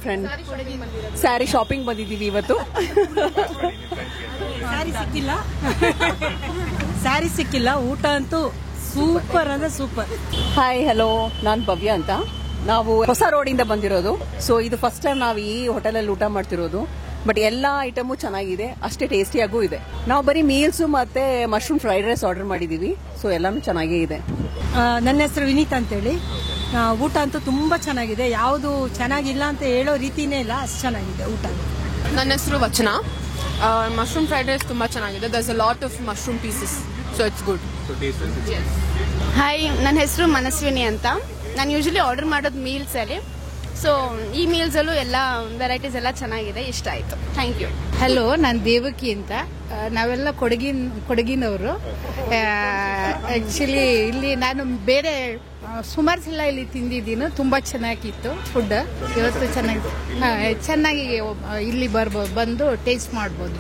Friend. Sari shopping ಬಂದಿದ್ದೀವಿ ಇವತ್ತು. ಸ್ಯಾರಿ ಸಿಕ್ಕಿಲ್ಲ, ಊಟ ಅಂತೂ ಸೂಪರ್ ಅಂದ್ರೆ ಸೂಪರ್. ಹಾಯ್, ಹಲೋ, ನಾನ್ ಭವ್ಯ ಅಂತ. ನಾವು ಹೊಸ ರೋಡಿಂದ ಬಂದಿರೋದು. ಸೊ ಇದು ಫಸ್ಟ್ ಟೈಮ್ ನಾವು ಈ ಹೋಟೆಲಲ್ಲಿ ಊಟ ಮಾಡ್ತಿರೋದು. ಬಟ್ ಎಲ್ಲ ಐಟಮು ಚೆನ್ನಾಗಿದೆ, ಅಷ್ಟೇ ಟೇಸ್ಟಿಯಾಗೂ ಇದೆ. ನಾವು ಬರೀ ಮೀಲ್ಸ್ ಮತ್ತೆ ಮಶ್ರೂಮ್ ಫ್ರೈಡ್ ರೈಸ್ ಆರ್ಡರ್ ಮಾಡಿದೀವಿ. ಸೊ ಎಲ್ಲಾನು ಚೆನ್ನಾಗೇ ಇದೆ. ನನ್ನ ಹೆಸರು ವಿನೀತ್ ಅಂತೇಳಿ. ಊಟ ಅಂತೂ ತುಂಬಾ ಚೆನ್ನಾಗಿದೆ, ಯಾವುದು ಚೆನ್ನಾಗಿಲ್ಲ ಅಂತ ಹೇಳೋ ರೀತಿನೇ ಇಲ್ಲ, ಅಷ್ಟು ಚೆನ್ನಾಗಿದೆ ಊಟ. ನನ್ನ ಹೆಸರು ವಚನ. ಮಶ್ರೂಮ್ ಫ್ರೈಡ್ ರೈಸ್ ತುಂಬಾ ಚೆನ್ನಾಗಿದೆ. ದರ್ಸ್ a lot of mushroom pieces, so it's good. Hi, ನನ್ನ ಹೆಸರು ಮನಸ್ವಿನಿ ಅಂತ. ನಾನು ಯೂಶಲಿ ಆರ್ಡರ್ ಮಾಡೋದು ಮೀಲ್ಸ್ ಅಲ್ಲಿ. ಸೊ ಈ ಮೀಲ್ಸ್ ಅಲ್ಲೂ ಎಲ್ಲ ವೆರೈಟೀಸ್ ಎಲ್ಲ ಚೆನ್ನಾಗಿದೆ, ಇಷ್ಟ ಆಯ್ತು. Thank you. ಹಲೋ, ನಾನು ದೇವಕಿ ಅಂತ. ನಾವೆಲ್ಲ ಕೊಡಗಿನವರು. ಆಕ್ಚುಲಿ ಇಲ್ಲಿ ನಾನು ಬೇರೆ ಸುಮಾರು ಸಲ ಇಲ್ಲಿ ತಿಂದಿದ್ದೀನಿ, ತುಂಬಾ ಚೆನ್ನಾಗಿತ್ತು ಫುಡ್. ಇವತ್ತು ಚೆನ್ನಾಗಿ ಇಲ್ಲಿ ಬಂದು ಟೇಸ್ಟ್ ಮಾಡ್ಬೋದು.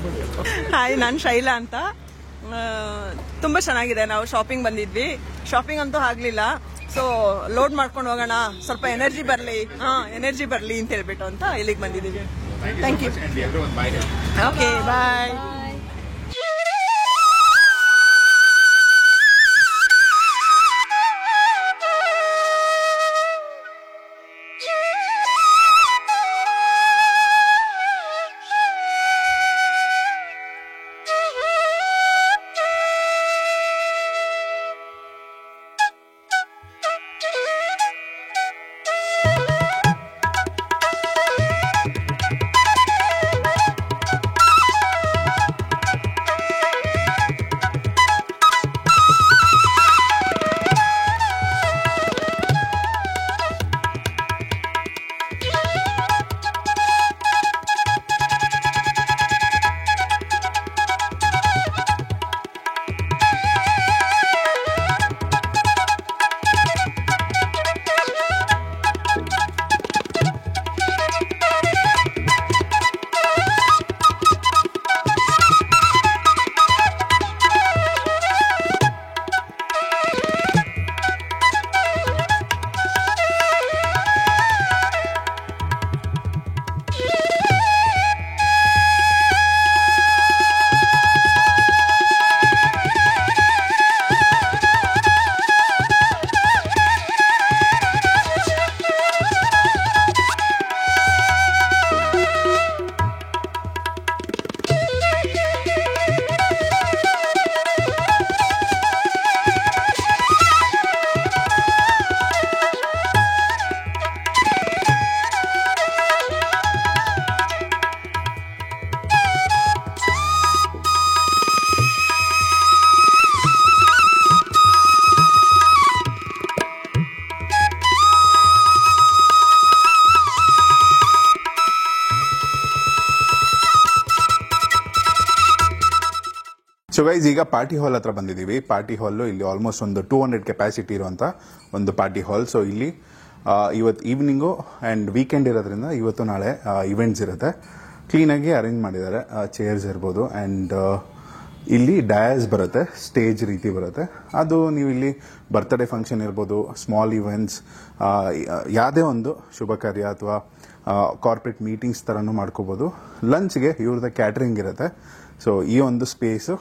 ಹಾಯ್, ನಾನು ಶೈಲಾ ಅಂತ. ತುಂಬಾ ಚೆನ್ನಾಗಿದೆ. ನಾವು ಶಾಪಿಂಗ್ ಬಂದಿದ್ವಿ. ಶಾಪಿಂಗ್ ಅಂತೂ ಆಗ್ಲಿಲ್ಲ, ಸೊ ಲೋಡ್ ಮಾಡ್ಕೊಂಡು ಹೋಗೋಣ, ಸ್ವಲ್ಪ ಎನರ್ಜಿ ಬರ್ಲಿ ಅಂತ ಹೇಳ್ಬಿಟ್ಟು ಅಂತ ಇಲ್ಲಿಗೆ ಬಂದಿದ್ದೀವಿ. Thank you. Okay, bye. So guys, ಈಗ ಪಾರ್ಟಿ ಹಾಲ್ ಹತ್ರ ಬಂದಿದ್ದೀವಿ. ಪಾರ್ಟಿ ಹಾಲ್ ಇಲ್ಲಿ ಆಲ್ಮೋಸ್ಟ್ ಒಂದು 200 ಕೆಪಾಸಿಟಿ ಇರುವಂತ ಒಂದು ಪಾರ್ಟಿ ಹಾಲ್. ಸೊ ಇಲ್ಲಿ ಇವತ್ತು ಈವ್ನಿಂಗು ಅಂಡ್ ವೀಕೆಂಡ್ ಇರೋದ್ರಿಂದ ಇವತ್ತು ನಾಳೆ ಇವೆಂಟ್ಸ್ ಇರುತ್ತೆ. ಕ್ಲೀನಾಗಿ ಅರೇಂಜ್ ಮಾಡಿದ್ದಾರೆ. ಚೇರ್ಸ್ ಇರ್ಬೋದು ಅಂಡ್ ಇಲ್ಲಿ ಡಯಾಸ್ ಬರುತ್ತೆ, ಸ್ಟೇಜ್ ರೀತಿ ಬರುತ್ತೆ. ಅದು ನೀವು ಇಲ್ಲಿ ಬರ್ತ್ಡೇ ಫಂಕ್ಷನ್ ಇರ್ಬೋದು, ಸ್ಮಾಲ್ ಇವೆಂಟ್ಸ್, ಯಾವುದೇ ಒಂದು ಶುಭ ಕಾರ್ಯ ಅಥವಾ ಕಾರ್ಪೊರೇಟ್ ಮೀಟಿಂಗ್ಸ್ ಥರನೂ ಮಾಡ್ಕೋಬೋದು. ಲಂಚ್ಗೆ ಇವ್ರದ್ದು ಕ್ಯಾಟ್ರಿಂಗ್ ಇರುತ್ತೆ. ಸೊ ಈ ಒಂದು ಸ್ಪೇಸು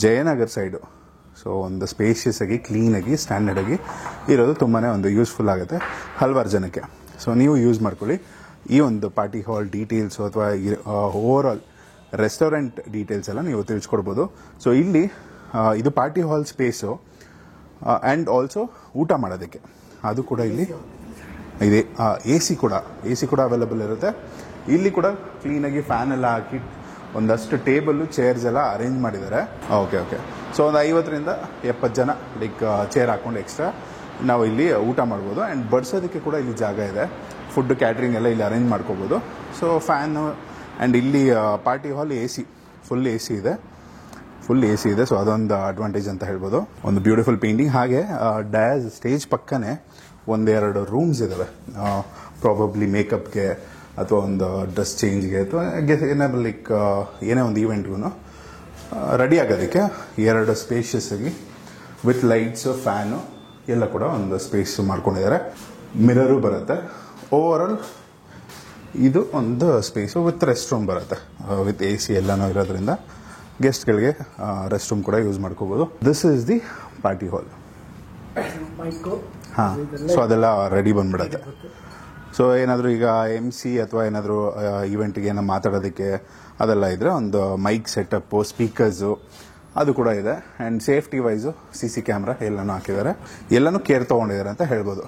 ಜಯನಗರ್ ಸೈಡು, ಸೊ ಒಂದು ಸ್ಪೇಷಿಯಸ್ ಆಗಿ, ಕ್ಲೀನಾಗಿ, ಸ್ಟ್ಯಾಂಡರ್ಡ್ ಆಗಿ ಇರೋದು ತುಂಬಾ ಒಂದು ಯೂಸ್ಫುಲ್ ಆಗುತ್ತೆ ಹಲವಾರು ಜನಕ್ಕೆ. ಸೊ ನೀವು ಯೂಸ್ ಮಾಡ್ಕೊಳ್ಳಿ. ಈ ಒಂದು ಪಾರ್ಟಿ ಹಾಲ್ ಡೀಟೇಲ್ಸು ಅಥವಾ ಓವರ್ ಆಲ್ ರೆಸ್ಟೋರೆಂಟ್ ಡೀಟೇಲ್ಸ್ ಎಲ್ಲ ನೀವು ತಿಳ್ಸ್ಕೊಡ್ಬೋದು. ಸೊ ಇಲ್ಲಿ ಇದು party hall space and also ಊಟ ಮಾಡೋದಕ್ಕೆ ಅದು ಕೂಡ ಇಲ್ಲಿ ಇದೆ. ಎ ಸಿ ಕೂಡ ಅವೈಲಬಲ್ ಇರುತ್ತೆ. ಇಲ್ಲಿ ಕೂಡ ಕ್ಲೀನಾಗಿ ಫ್ಯಾನ್ ಎಲ್ಲ ಹಾಕಿ ಒಂದಷ್ಟು ಟೇಬಲ್ಲು, ಚೇರ್ಸ್ ಎಲ್ಲ ಅರೇಂಜ್ ಮಾಡಿದ್ದಾರೆ. ಓಕೆ. ಸೊ ಒಂದು 50ರಿಂದ 70 ಜನ ಲೈಕ್ ಚೇರ್ ಹಾಕೊಂಡು ಎಕ್ಸ್ಟ್ರಾ ನಾವು ಇಲ್ಲಿ ಊಟ ಮಾಡ್ಬೋದು. ಆ್ಯಂಡ್ ಬಡಿಸೋದಕ್ಕೆ ಕೂಡ ಇಲ್ಲಿ ಜಾಗ ಇದೆ. ಫುಡ್ ಕ್ಯಾಟ್ರಿಂಗ್ ಎಲ್ಲ ಇಲ್ಲಿ ಅರೇಂಜ್ ಮಾಡ್ಕೋಬೋದು. ಸೊ ಫ್ಯಾನು ಆ್ಯಂಡ್ ಇಲ್ಲಿ party hall full A C ಇದೆ. ಸೊ ಅದೊಂದು ಅಡ್ವಾಂಟೇಜ್ ಅಂತ ಹೇಳ್ಬೋದು. ಒಂದು ಬ್ಯೂಟಿಫುಲ್ ಪೇಂಟಿಂಗ್. ಹಾಗೆ ಡಯಾಸ್ ಸ್ಟೇಜ್ ಪಕ್ಕನೇ ಒಂದೆರಡು ರೂಮ್ಸ್ ಇದಾವೆ. ಪ್ರಾಬಬ್ಲಿ ಮೇಕಪ್ಗೆ ಅಥವಾ ಒಂದು ಡ್ರೆಸ್ ಚೇಂಜ್ಗೆ ಅಥವಾ ಲೈಕ್ ಏನೇ ಒಂದು ಈವೆಂಟ್ಗೂ ರೆಡಿ ಆಗೋದಕ್ಕೆ ಎರಡು ಸ್ಪೇಷಿಯಸ್ ಆಗಿ ವಿತ್ ಲೈಟ್ಸು, ಫ್ಯಾನು ಎಲ್ಲ ಕೂಡ ಒಂದು ಸ್ಪೇಸ್ ಮಾಡ್ಕೊಂಡಿದ್ದಾರೆ. ಮಿರರು ಬರುತ್ತೆ. ಓವರ್ ಆಲ್ ಇದು ಒಂದು ಸ್ಪೇಸು ವಿತ್ ರೆಸ್ಟ್ ರೂಮ್ ಬರುತ್ತೆ, ವಿತ್ AC ಎಲ್ಲನೂ ಇರೋದ್ರಿಂದ ಗೆಸ್ಟ್ಗಳಿಗೆ ರೆಸ್ಟ್ ರೂಮ್ ಕೂಡ ಯೂಸ್ ಮಾಡ್ಕೋಬೋದು. This is the party hall. ಹಾಂ, ಸೊ ಅದೆಲ್ಲ ರೆಡಿ ಬಂದ್ಬಿಡುತ್ತೆ. ಸೊ ಏನಾದರೂ ಈಗ MC ಅಥವಾ ಏನಾದರೂ ಇವೆಂಟ್ಗೆ ಏನೋ ಮಾತಾಡೋದಕ್ಕೆ ಅದೆಲ್ಲ ಇದ್ರೆ ಒಂದು ಮೈಕ್ ಸೆಟಪ್ಪು, ಸ್ಪೀಕರ್ಸು ಅದು ಕೂಡ ಇದೆ. And safety wise CC camera ಎಲ್ಲನೂ ಹಾಕಿದ್ದಾರೆ. ಎಲ್ಲನೂ ಕೇರ್ ತೊಗೊಂಡಿದ್ದಾರೆ ಅಂತ ಹೇಳ್ಬೋದು.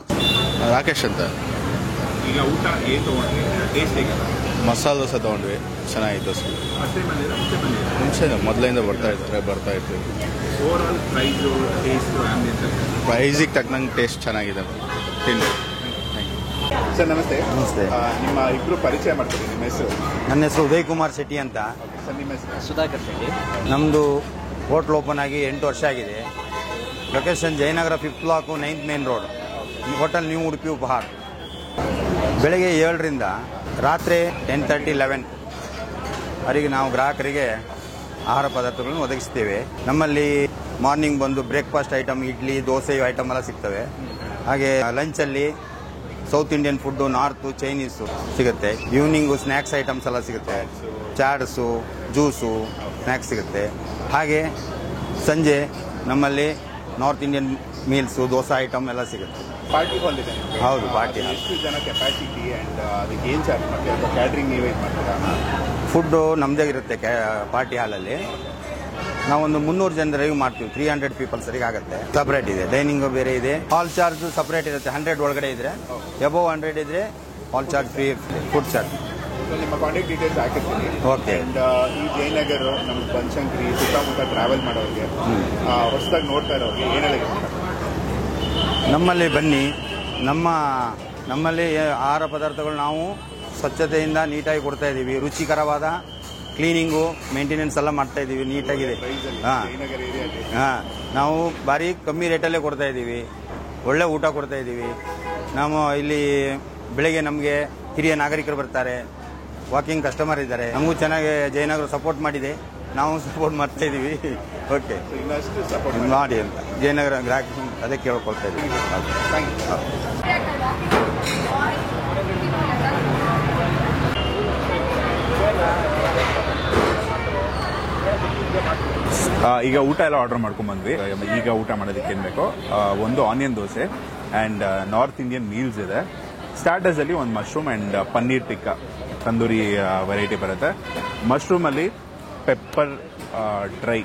ರಾಕೇಶ್ ಅಂತ. ಈಗ ಊಟ ಏನು ತೊಗೊಂಡ್ವಿ? ಟೇಸ್ಟ್ ಹೇಗೆ? ಮಸಾಲೆ ದೋಸೆ ತೊಗೊಂಡ್ವಿ, ಚೆನ್ನಾಗಿತ್ತು. ಮುಂಚೆ ಮೊದಲಿಂದ ಬರ್ತಾ ಇರ್ತೀವಿ. ಓವರಾಲ್ ಪ್ರೈಸು, ಟೇಸ್ಟು, ಪ್ರೈಸಿಗೆ ತಕ್ಕನಂಗೆ ಟೇಸ್ಟ್ ಚೆನ್ನಾಗಿದೆ. ತಿಂಡಿ. ಸರ್ ನಮಸ್ತೆ. ನಮಸ್ತೆ. ನಿಮ್ಮ ಇಬ್ಬರು ಪರಿಚಯ ಮಾಡ್ತೀವಿ. ನಿಮ್ಮ ಹೆಸರು? ನನ್ನ ಹೆಸರು ಉದಯ್ ಕುಮಾರ್ ಶೆಟ್ಟಿ ಅಂತ. ಸರ್ ನಿಮ್ಮ ಹೆಸರು? ಸುಧಾಕರ್ ಶೆಟ್ಟಿ. ನಮ್ಮದು ಹೋಟ್ಲ್ ಓಪನ್ ಆಗಿ 8 ವರ್ಷ ಆಗಿದೆ. Location Jayanagar 5th block 9th main road, hotel new Udupi Upahar. ಬೆಳಗ್ಗೆ 7ರಿಂದ ರಾತ್ರಿ 10:30, 11 ಅವರಿಗೆ ನಾವು ಗ್ರಾಹಕರಿಗೆ ಆಹಾರ ಪದಾರ್ಥಗಳನ್ನು ಒದಗಿಸ್ತೇವೆ. ನಮ್ಮಲ್ಲಿ ಮಾರ್ನಿಂಗ್ ಬಂದು breakfast item, idli, dosa item ಎಲ್ಲ ಸಿಗ್ತವೆ. ಹಾಗೆ ಲಂಚಲ್ಲಿ south Indian food, north, Chinese ಸಿಗುತ್ತೆ. ಈವ್ನಿಂಗು ಸ್ನ್ಯಾಕ್ಸ್ ಐಟಮ್ಸ್ ಎಲ್ಲ ಸಿಗುತ್ತೆ. ಚಾಟ್ಸು, ಜ್ಯೂಸು, ಸ್ನ್ಯಾಕ್ಸ್ ಸಿಗುತ್ತೆ. ಹಾಗೆ ಸಂಜೆ ನಮ್ಮಲ್ಲಿ north Indian meals, dosa item ಎಲ್ಲ ಸಿಗುತ್ತೆ. ಪಾರ್ಟಿ ಹಾಲ್ ಇದೆ. ಹೌದು, ಪಾರ್ಟಿ ಹಾಲ್. ಎಷ್ಟು ಜನ ಕೆಪಾಸಿಟಿ ಆ್ಯಂಡ್ ಅದಕ್ಕೆ ಏನು ಚಾರ್ಜ್ ಮಾಡ್ತೀರಾ? ಅಥವಾ ಕ್ಯಾಟ್ರಿಂಗ್ ನೀವೇ ಮಾಡ್ತೀರಾ? ಫುಡ್ಡು ನಮ್ಮದೇ ಇರುತ್ತೆ ಪಾರ್ಟಿ ಹಾಲಲ್ಲಿ. ನಾವೊಂದು 300 ಜನರಿಗೆ ಮಾಡ್ತೀವಿ. 300 ಪೀಪಲ್ಸರಿಗೆ ಆಗುತ್ತೆ. ಸಪ್ರೇಟ್ ಇದೆ, ಡೈನಿಂಗು ಬೇರೆ ಇದೆ. ಹಾಲ್ ಚಾರ್ಜ್ ಸಪ್ರೇಟ್ ಇರುತ್ತೆ. 100 ಒಳಗಡೆ ಇದ್ರೆ, ಎಬೋವ್ 100 ಇದ್ರೆ ಹಾಲ್ ಚಾರ್ಜ್ ಫ್ರೀ ಇರುತ್ತೆ. Food charge. ನಿಮ್ಮ ಕಾಂಟ್ಯಾಕ್ಟ್ ಡೀಟೇಲ್ಸ್ ಹಾಕಿರ್ತೀನಿ. ಓಕೆ. ಆ್ಯಂಡ್ ಈ ಜಯನಗರ, ನಮ್ಮ ಬನಶಂಕರಿ ಸುತ್ತಮುತ್ತ ಟ್ರಾವೆಲ್ ಮಾಡೋರಿಗೆ, ಹೊಸದಾಗಿ ನೋಡ್ತಾ ಇರೋರಿಗೆ ಏನು ಹೇಳಿ? ನಮ್ಮಲ್ಲಿ ಬನ್ನಿ. ನಮ್ಮಲ್ಲಿ ಆಹಾರ ಪದಾರ್ಥಗಳು ನಾವು ಸ್ವಚ್ಛತೆಯಿಂದ ನೀಟಾಗಿ ಕೊಡ್ತಾ ಇದ್ದೀವಿ. ರುಚಿಕರವಾದ ಕ್ಲೀನಿಂಗು, ಮೇಂಟೆನೆನ್ಸ್ ಎಲ್ಲ ಮಾಡ್ತಾ ಇದ್ದೀವಿ. ನೀಟಾಗಿದೆ. ಹಾಂ, ನಾವು ಭಾರಿ ಕಮ್ಮಿ ರೇಟಲ್ಲೇ ಕೊಡ್ತಾ ಇದ್ದೀವಿ. ಒಳ್ಳೆ ಊಟ ಕೊಡ್ತಾ ಇದ್ದೀವಿ. ನಾವು ಇಲ್ಲಿ ಬೆಳಗ್ಗೆ ನಮಗೆ ಹಿರಿಯ ನಾಗರಿಕರು ಬರ್ತಾರೆ, ವಾಕಿಂಗ್ ಕಸ್ಟಮರ್ ಇದ್ದಾರೆ. ನಮಗೂ ಚೆನ್ನಾಗಿ ಜಯನಗರ ಸಪೋರ್ಟ್ ಮಾಡಿದೆ, ನಾವು ಸಪೋರ್ಟ್ ಮಾಡ್ತಾ ಇದ್ದೀವಿ. ಓಕೆ, ಇನ್ನಷ್ಟು ಸಪೋರ್ಟ್ ಮಾಡಿ ಅಂತ ಜಯನಗರ ಗ್ರಾಹಕರು ಅದೇ ಕೇಳ್ಕೊಳ್ತಾ ಇದ್ದೀವಿ. ಈಗ ಊಟ ಎಲ್ಲ ಆರ್ಡರ್ ಮಾಡ್ಕೊಂಡ್ ಬಂದ್ವಿ. ಈಗ ಊಟ ಮಾಡೋದಕ್ಕೆ ಏನ್ ಬೇಕೋ, ಒಂದು onion dosa and north Indian meals ಇದೆ. ಸ್ಟಾರ್ಟರ್ಸ್ ಅಲ್ಲಿ ಒಂದು mushroom and paneer tikka tandoori variety ಬರುತ್ತೆ. ಮಶ್ರೂಮ್ ಅಲ್ಲಿ ಪೆಪ್ಪರ್ ಡ್ರೈ.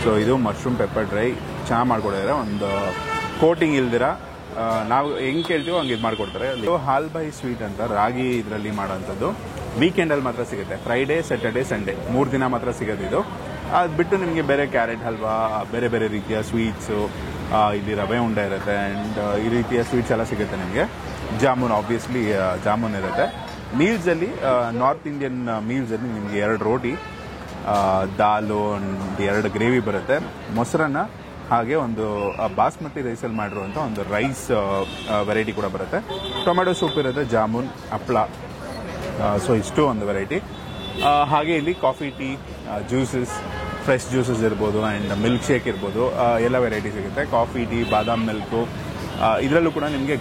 ಸೊ ಇದು ಮಶ್ರೂಮ್ ಪೆಪ್ಪರ್ ಡ್ರೈ ಚೆನ್ನಾಗಿ ಮಾಡ್ಕೊಡಿದ್ರೆ, ಒಂದು ಕೋಟಿಂಗ್ ಇಲ್ದಿರ ನಾವು ಹೆಂಗ್ ಕೇಳ್ತೀವೋ ಹಂಗೆ ಇದು ಮಾಡ್ಕೊಡ್ತಾರೆ. ಹಾಲ್ ಬೈ ಸ್ವೀಟ್ ಅಂತ ರಾಗಿ ಇದರಲ್ಲಿ ಮಾಡೋಂಥದ್ದು. ವೀಕೆಂಡಲ್ಲಿ ಮಾತ್ರ ಸಿಗುತ್ತೆ. ಫ್ರೈಡೇ, ಸ್ಯಾಟರ್ಡೇ, ಸಂಡೇ 3 ದಿನ ಮಾತ್ರ ಸಿಗೋದು ಇದು. ಅದು ಬಿಟ್ಟು ನಿಮಗೆ ಬೇರೆ ಕ್ಯಾರೆಟ್ ಹಲ್ವಾ, ಬೇರೆ ಬೇರೆ ರೀತಿಯ ಸ್ವೀಟ್ಸು, ಇಲ್ಲಿ ರವೆ ಉಂಡೆ ಇರುತ್ತೆ ಆ್ಯಂಡ್ ಈ ರೀತಿಯ ಸ್ವೀಟ್ಸ್ ಎಲ್ಲ ಸಿಗುತ್ತೆ ನಿಮಗೆ. ಜಾಮೂನ್, ಆಬ್ವಿಯಸ್ಲಿ ಜಾಮೂನ್ ಇರುತ್ತೆ. ಮೀಲ್ಸಲ್ಲಿ ನಾರ್ತ್ ಇಂಡಿಯನ್ ಮೀಲ್ಸಲ್ಲಿ ನಿಮಗೆ 2 ರೋಟಿ, ದಾಲು, 2 ಗ್ರೇವಿ ಬರುತ್ತೆ, ಮೊಸರನ್ನ, ಹಾಗೆ ಒಂದು ಬಾಸ್ಮತಿ ರೈಸಲ್ಲಿ ಮಾಡಿರುವಂಥ ಒಂದು ರೈಸ್ ವೆರೈಟಿ ಕೂಡ ಬರುತ್ತೆ. ಟೊಮೆಟೊ ಸೂಪ್ ಇರುತ್ತೆ, ಜಾಮೂನ್, ಹಪ್ಪಳ. ಸೊ ಇಷ್ಟು ಒಂದು ವೆರೈಟಿ. ಹಾಗೆ ಇಲ್ಲಿ coffee, tea, juices, fresh juices ಇರ್ಬೋದು ಆ್ಯಂಡ್ ಮಿಲ್ಕ್ ಶೇಕ್ ಇರ್ಬೋದು, ಎಲ್ಲ ವೆರೈಟಿ ಸಿಗುತ್ತೆ. ಕಾಫಿ, ಟೀ, ಬಾದಾಮ್ ಮಿಲ್ಕು, ಇದರಲ್ಲೂ ಕೂಡ ನಿಮಗೆ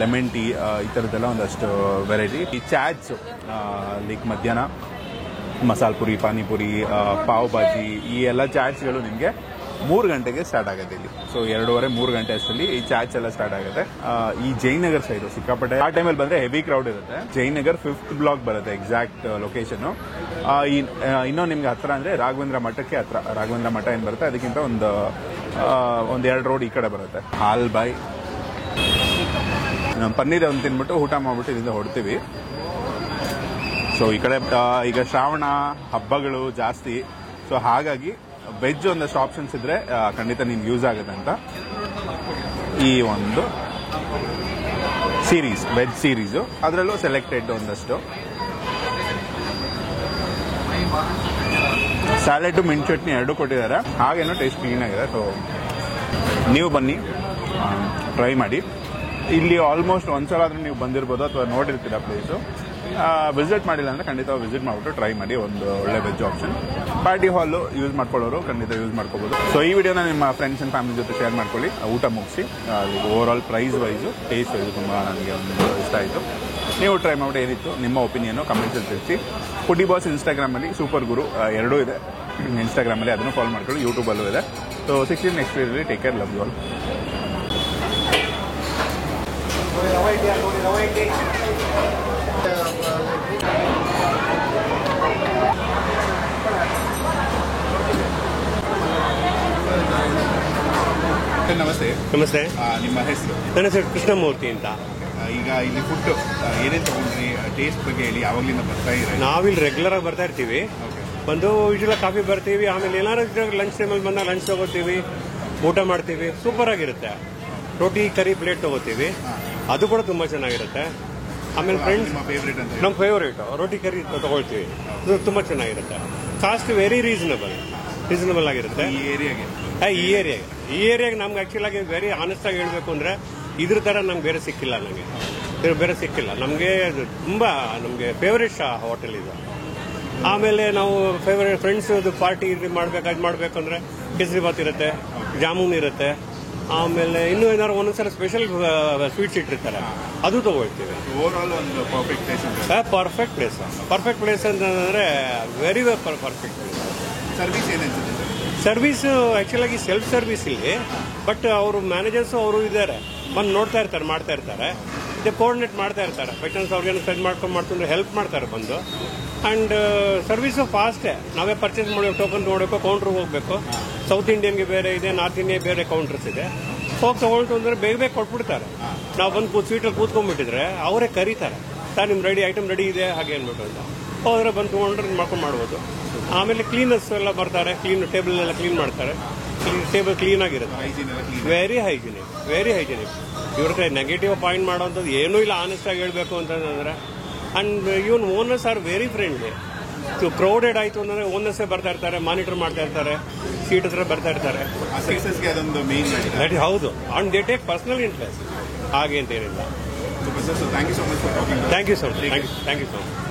ಲೆಮನ್ ಟೀ, ಈ ಥರದ್ದೆಲ್ಲ ಒಂದಷ್ಟು ವೆರೈಟಿ. ಈ ಚಾಟ್ಸು ಲೈಕ್ ಮಧ್ಯಾಹ್ನ ಮಸಾಲೆ ಪುರಿ, ಪಾನಿಪುರಿ, ಪಾವ್ ಭಾಜಿ, ಈ ಎಲ್ಲ ಚಾಟ್ಸ್ಗಳು ನಿಮಗೆ 3 ಗಂಟೆಗೆ ಸ್ಟಾರ್ಟ್ ಆಗುತ್ತೆ ಇಲ್ಲಿ. ಸೊ 2:30-3 ಗಂಟೆ ಅಷ್ಟರಲ್ಲಿ ಈ ಚಾಟ್ಸ್ ಎಲ್ಲ ಸ್ಟಾರ್ಟ್ ಆಗುತ್ತೆ. ಈ ಜಯನಗರ್ ಸೈಡು ಸಿಕ್ಕಾಪಟ್ಟೆ ಆ ಟೈಮಲ್ಲಿ ಬಂದರೆ ಹೆವಿ ಕ್ರೌಡ್ ಇರುತ್ತೆ. ಜಯನಗರ್ 5th ಬ್ಲಾಕ್ ಬರುತ್ತೆ ಎಕ್ಸಾಕ್ಟ್ ಲೊಕೇಶನ್ನು. ಇನ್ನೂ ನಿಮ್ಗೆ ಹತ್ರ ಅಂದರೆ ರಾಘವೇಂದ್ರ ಮಠಕ್ಕೆ ಹತ್ರ. ರಾಘವೇಂದ್ರ ಮಠ ಏನು ಬರುತ್ತೆ ಅದಕ್ಕಿಂತ ಒಂದು 2 ರೋಡ್ ಈ ಕಡೆ ಬರುತ್ತೆ. ಹಾಲ್ ಬಾಯ್ ಪನ್ನೀರ್ ಒಂದು ತಿನ್ಬಿಟ್ಟು ಊಟ ಮಾಡ್ಬಿಟ್ಟು ಇಲ್ಲಿಂದ ಹೊಡ್ತೀವಿ. ಸೊ ಈ ಕಡೆ ಈಗ ಶ್ರಾವಣ ಹಬ್ಬಗಳು ಜಾಸ್ತಿ. ಸೊ ಹಾಗಾಗಿ ವೆಜ್ ಒಂದಷ್ಟು ಆಪ್ಷನ್ಸ್ ಇದ್ರೆ ಖಂಡಿತ ನಿಮ್ಗೆ ಯೂಸ್ ಆಗುತ್ತೆ ಅಂತ ಈ ಒಂದು ಸೀರೀಸ್, ವೆಜ್ ಸೀರೀಸು. ಅದರಲ್ಲೂ ಸೆಲೆಕ್ಟೆಡ್ ಒಂದಷ್ಟು ಸ್ಯಾಲೆಡ್, ಮಿಂಟ್ ಚಟ್ನಿ 2 ಕೊಟ್ಟಿದ್ದಾರೆ. ಹಾಗೇನೋ ಟೇಸ್ಟ್ ಕ್ಲೀನ್ ಆಗಿದೆ. ಸೊ ನೀವು ಬನ್ನಿ, ಟ್ರೈ ಮಾಡಿ. ಇಲ್ಲಿ ಆಲ್ಮೋಸ್ಟ್ ಒಂದ್ಸಲ ಆದ್ರೂ ನೀವು ಬಂದಿರ್ಬೋದು ಅಥವಾ ನೋಡಿರ್ತೀರ ಪ್ಲೇಸು. ವಿಸಿಟ್ ಮಾಡಿಲ್ಲ ಅಂದರೆ ಖಂಡಿತ ವಿಸಿಟ್ ಮಾಡಿಬಿಟ್ಟು ಟ್ರೈ ಮಾಡಿ. ಒಂದು ಒಳ್ಳೆ veg option. Party hall use ಮಾಡ್ಕೊಳ್ಳೋರು ಖಂಡಿತ ಯೂಸ್ ಮಾಡ್ಕೋಬೋದು. ಸೊ ಈ ವಿಡಿಯೋನ ನಿಮ್ಮ ಫ್ರೆಂಡ್ಸ್ ಆ್ಯಂಡ್ ಫ್ಯಾಮಿಲಿ ಜೊತೆ ಶೇರ್ ಮಾಡ್ಕೊಳ್ಳಿ. ಊಟ ಮುಗಿಸಿ overall price wise, taste wise ತುಂಬ ನನಗೆ ಒಂದು ಇಷ್ಟ ಆಯಿತು. ನೀವು ಟ್ರೈ ಮಾಡಿ ಏನಿತ್ತು ನಿಮ್ಮ ಒಪಿನಿಯನ್ ಕಮೆಂಟ್ಸಲ್ಲಿ ತಿಳಿಸಿ. ಫುಡಿ ಬಾಸ್ ಇನ್ಸ್ಟಾಗ್ರಾಮಲ್ಲಿ ಸೂಪರ್ ಗುರು ಎರಡೂ ಇದೆ. ಇನ್ಸ್ಟಾಗ್ರಾಮಲ್ಲಿ ಅದನ್ನು ಫಾಲೋ ಮಾಡ್ಕೊಳ್ಳಿ, ಯೂಟ್ಯೂಬಲ್ಲೂ ಇದೆ. ಸೊ 16 ನೆಕ್ಸ್ಟ್ ವೀಡಿಯೋಲಿ take care, love you all. ನಮಸ್ತೆ. ನಮಸ್ತೆ. ನಿಮ್ಮ ಹೆಸರು? ನನ್ನ ಹೆಸರು ಕೃಷ್ಣಮೂರ್ತಿ ಅಂತ. ಈಗ ಇಲ್ಲಿ ಫುಡ್ ಏನೇನು ತಗೊಂಡ್ರಿ, ಟೇಸ್ಟ್ ಬಗ್ಗೆ ಹೇಳಿ. ಯಾವಾಗಲಿಂದ ಬರ್ತಾ ಇದ್ದೀರಾ? ನಾವಿಲ್ಲಿ ರೆಗ್ಯುಲರ್ ಆಗಿ ಬರ್ತಾ ಇರ್ತೀವಿ. ಬಂದು ಯೂಶುವಲ್ ಕಾಫಿ ಬರ್ತೀವಿ, ಆಮೇಲೆ ಏನಾದ್ರು ಲಂಚ್ ಟೈಮಲ್ಲಿ ಬಂದಾಗ ಲಂಚ್ ತಗೋತೀವಿ, ಊಟ ಮಾಡ್ತೀವಿ. ಸೂಪರ್ ಆಗಿರುತ್ತೆ. ರೋಟಿ ಕರಿ ಪ್ಲೇಟ್ ತಗೋತೀವಿ, ಅದು ಕೂಡ ತುಂಬಾ ಚೆನ್ನಾಗಿರುತ್ತೆ. ಆಮೇಲೆ ಫ್ರೆಂಡ್ಸ್ ನಮ್ಮ ಫೇವರೇಟ್ ರೋಟಿ ಕರಿ ತಗೊಳ್ತೀವಿ, ಅದು ತುಂಬಾ ಚೆನ್ನಾಗಿರುತ್ತೆ. ಕಾಸ್ಟ್ ವೆರಿ ರೀಸನಬಲ್ ಆಗಿರುತ್ತೆ. ಈ ಏರಿಯಾಗೆ ನಮ್ಗೆ ಆಕ್ಚುಲ್ ಆಗಿ ವೆರಿ ಆನೆಸ್ಟ್ ಆಗಿ ಹೇಳ್ಬೇಕು ಅಂದ್ರೆ ಇದ್ರ ತರ ನಮ್ಗೆ ಬೇರೆ ಸಿಕ್ಕಿಲ್ಲ. ನಮಗೆ ತುಂಬಾ ನಮಗೆ ಫೇವರೇಟ್ ಹೋಟೆಲ್ ಇದು. ಆಮೇಲೆ ನಾವು ಫೇವರೇಟ್ ಫ್ರೆಂಡ್ಸ್ ಪಾರ್ಟಿ ಮಾಡ್ಬೇಕಂದ್ರೆ ಕೇಸರಿ ಬಾತ್ ಇರುತ್ತೆ, ಜಾಮೂನ್ ಇರುತ್ತೆ, ಆಮೇಲೆ ಇನ್ನೂ ಏನಾದ್ರು ಒಂದೊಂದ್ಸಲ ಸ್ಪೆಷಲ್ ಸ್ವೀಟ್ಸ್ ಇಟ್ಟಿರ್ತಾರೆ, ಅದು ತಗೊಳ್ತೀವಿ. ಪರ್ಫೆಕ್ಟ್ ಪ್ಲೇಸ್ ಅಂತಂದ್ರೆ very perfect place. Service actual ಆಗಿ ಸೆಲ್ಫ್ ಸರ್ವಿಸ್ ಇಲ್ಲಿ, ಬಟ್ ಅವರು ಮ್ಯಾನೇಜರ್ಸ್ ಅವರು ಇದ್ದಾರೆ, ಬಂದು ನೋಡ್ತಾ ಇರ್ತಾರೆ, ಮಾಡ್ತಾ ಇರ್ತಾರೆ, ಕೋಆರ್ಡಿನೇಟ್ ಮಾಡ್ತಾ ಇರ್ತಾರೆ. ಬೈ ಚಾನ್ಸ್ ಅವ್ರಿಗೇನು ಸೆಂಡ್ ಮಾಡ್ಕೊಂಡ್ರೆ ಹೆಲ್ಪ್ ಮಾಡ್ತಾರೆ ಬಂದು. ಅಂಡ್ ಸರ್ವಿಸ್ ಫಾಸ್ಟೇ. ನಾವೇ ಪರ್ಚೇಸ್ ಮಾಡಬೇಕು, ಟೋಕನ್ ನೋಡಬೇಕು, ಕೌಂಟರ್ಗೆ ಹೋಗ್ಬೇಕು. ಸೌತ್ ಇಂಡಿಯನ್ಗೆ ಬೇರೆ ಇದೆ, ನಾರ್ತ್ ಇಂಡಿಯನ್ ಬೇರೆ ಕೌಂಟರ್ಸ್ ಇದೆ. ಹೋಗಿ ತಗೊಳ್ತು ಅಂದ್ರೆ ಬೇಗ ಕೊಟ್ಬಿಡ್ತಾರೆ. ನಾವು ಬಂದು ಸ್ವೀಟಲ್ಲಿ ಕೂತ್ಕೊಂಡ್ಬಿಟ್ಟಿದ್ರೆ ಅವರೇ ಕರೀತಾರೆ, ಸರ್ ನಿಮ್ಮ ಐಟಮ್ ರೆಡಿ ಇದೆ ಹಾಗೆ ಅಂದ್ಬಿಟ್ಟು ಅಂತ. ಹೋದ್ರೆ ಬಂದು ತೊಗೊಂಡ್ರೆ ಮಾಡ್ಬೋದು. ಆಮೇಲೆ ಕ್ಲೀನರ್ಸ್ ಎಲ್ಲ ಬರ್ತಾರೆ, ಟೇಬಲ್ ಎಲ್ಲ ಕ್ಲೀನ್ ಮಾಡ್ತಾರೆ. ಟೇಬಲ್ ಕ್ಲೀನ್ ಆಗಿರುತ್ತೆ, ವೆರಿ ಹೈಜಿನಿಕ್. ಇವ್ರ ಹತ್ರ ನೆಗೆಟಿವ್ ಪಾಯಿಂಟ್ ಮಾಡೋಂಥದ್ದು ಏನೂ ಇಲ್ಲ, ಆನೆಸ್ಟ್ ಆಗಿ ಹೇಳ್ಬೇಕು ಅಂತಂದ್ರೆ. And even owners are very friendly. Crowded ಆಯ್ತು ಅಂದ್ರೆ ಓನರ್ಸೇ ಬರ್ತಾ ಇರ್ತಾರೆ, ಮಾನಿಟರ್ ಮಾಡ್ತಾ ಇರ್ತಾರೆ, ಸೀಟ್ ಹತ್ರ ಬರ್ತಾ ಇರ್ತಾರೆ. ಹೌದು, and they take personal interest. ಹಾಗೆ ಅಂತ ಏನಿಲ್ಲ. Thank you so much.